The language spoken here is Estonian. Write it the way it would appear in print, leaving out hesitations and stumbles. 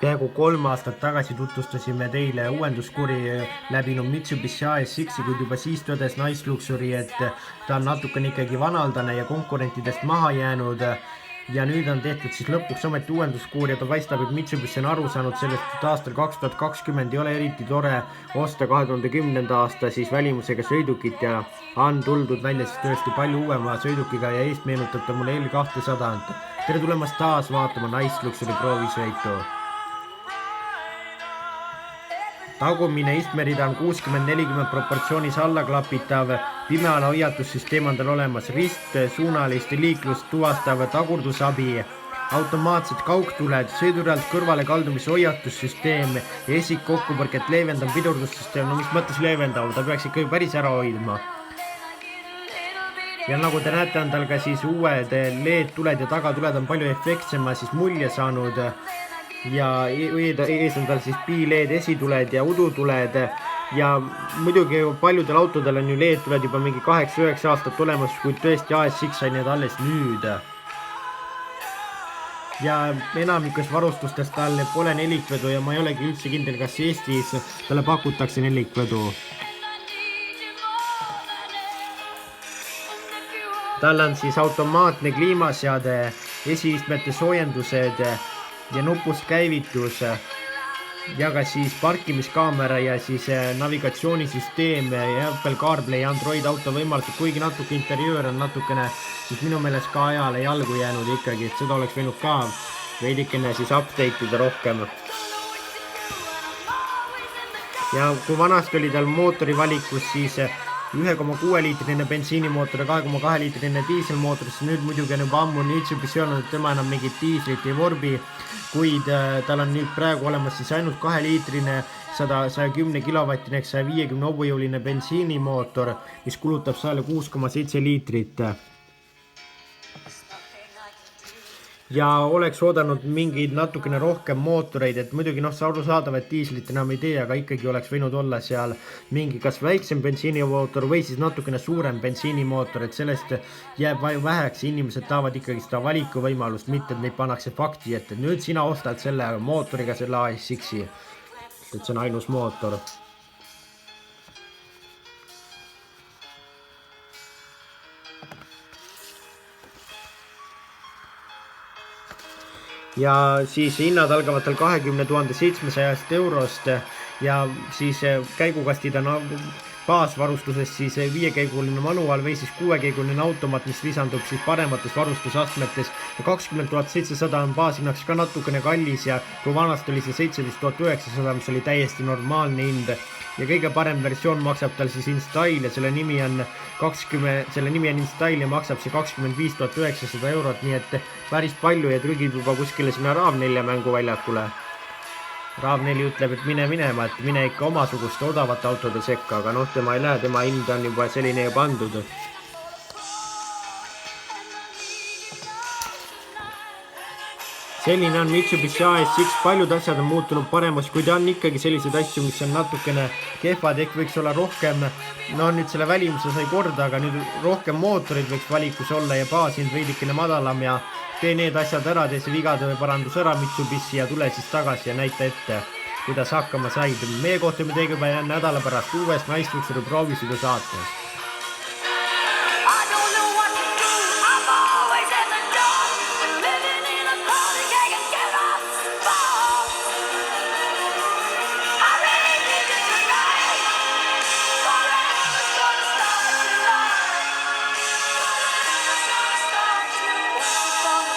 Peaaegu 3 aastat tagasi tutvustasime teile uuenduskuri läbinud Mitsubishi ASX-i, kuid juba siis tõdes Nice Luxury, et ta on natukene ikkagi vanaldane ja konkurentidest maha jäänud. Ja nüüd on tehtud siis lõpuks ometi uuenduskuur ja ta paistab, et Mitsubishi on aru saanud sellest, et aastal 2020 ei ole eriti tore osta 2010. aasta siis välimusega sõidukit ja on tuldud välja siis tõesti palju uuema sõidukiga ja eest meenutab ta mulle L200. Tere tulemast taas vaatama Nice Luxury proovisõitu. Tagumine istmerida on 60-40 proportsioonis allaklapitav, pimeala hoiatussüsteem on tal olemas, ristsuunalist liiklust tuvastav tagurdusabi, automaatsed kaugtuled, sõidurajalt kõrvale kaldumise hoiatussüsteem, esikkokkupõrket leevendav pidurdussüsteem, no mis mõttes leevendav, ta peaks ikkagi päris ära hoidma. Ja nagu te näete, on tal ka siis uued LED-tuled ja tagatuled on palju efektsema siis mulje saanud. Ja ees on tal siis pi-LED esituled ja udutuled ja muidugi paljudel autodel on ju LED-tuled juba mingi 8-9 aastat olemas, kuid tõesti ASX sai need alles nüüd. Ja enamikus varustustes tal pole nelikvedu ja ma ei olegi üldse kindel, kas Eestis talle pakutakse nelikvedu. Tal on siis automaatne kliimaseade, esiistmete soojendused ja nupust käivitus ja ka siis parkimiskaamera ja siis navigatsioonisüsteem ja Apple CarPlay Android auto võimalused, kuigi natuke interjöör on natukene siis minu meelest ka ajale jalgu jäänud ikkagi, et seda oleks võinud ka veidikene siis update ida rohkem. Ja kui vanasti oli tal mootori valikus siis 1,6 liitrine bensiinimootor ja 2,2 liitrine diiselmootor, siis nüüd muidugi on juba ammu Mitsubishi öelnud, et tema enam mingit diislit ei vorbi, kuid tal on nüüd praegu olemas siis ainult 2 liitrine 110 kilovatine 150 hobujõuline bensiinimootor, mis kulutab 6,7 liitrit. Ja oleks oodanud mingeid natukene rohkem mootoreid, et muidugi see arusaadav, et diislit enam ei tee, aga ikkagi oleks võinud olla seal mingi kas väiksem bensiinimootor või siis natukene suurem bensiinimootor, et sellest jääb väheks, inimesed tahavad ikkagi seda valikuvõimalust, mitte et neid pannakse fakti ette. Nüüd sina ostad selle mootoriga selle ASX-i, et see on ainus mootor. Ja siis hinnad algavad tal 20 700 eurost ja siis käigukastid on baasvarustuses siis 5-käiguline manuaal või siis 6-käiguline automaat, mis lisandub siis paremates varustusastmetes ja 20 700 on baasinnaks ka natukene kallis ja kui vanast oli see 17 900, mis oli täiesti normaalne hind ja kõige parem versioon maksab tal siis InStyle ja selle nimi on InStyle ja maksab see 25 900 eurot, nii et päris palju ja trügib juba kuskile sinna RAV4 mänguväljakule. RAV4 ütleb, et mine minema, et mine ikka omasuguste odavate autode sekka, aga tema ei lähe, tema hind on juba selline juba pandud. Selline on Mitsubishi ASX, paljud asjad on muutunud paremaks, kuid on ikkagi selliseid asju, mis on natukene kehvad, ehk võiks olla rohkem, nüüd selle välimuse sai korda, aga nüüd rohkem mootorid võiks valikus olla ja baashind veidikene madalam ja tee need asjad ära, tee see vigade või parandus ära Mitsubishi ja tule siis tagasi ja näita ette, kuidas hakkama said. Meie kohtume teiega juba nädala pärast uues Nice Luxury proovisõidu saates.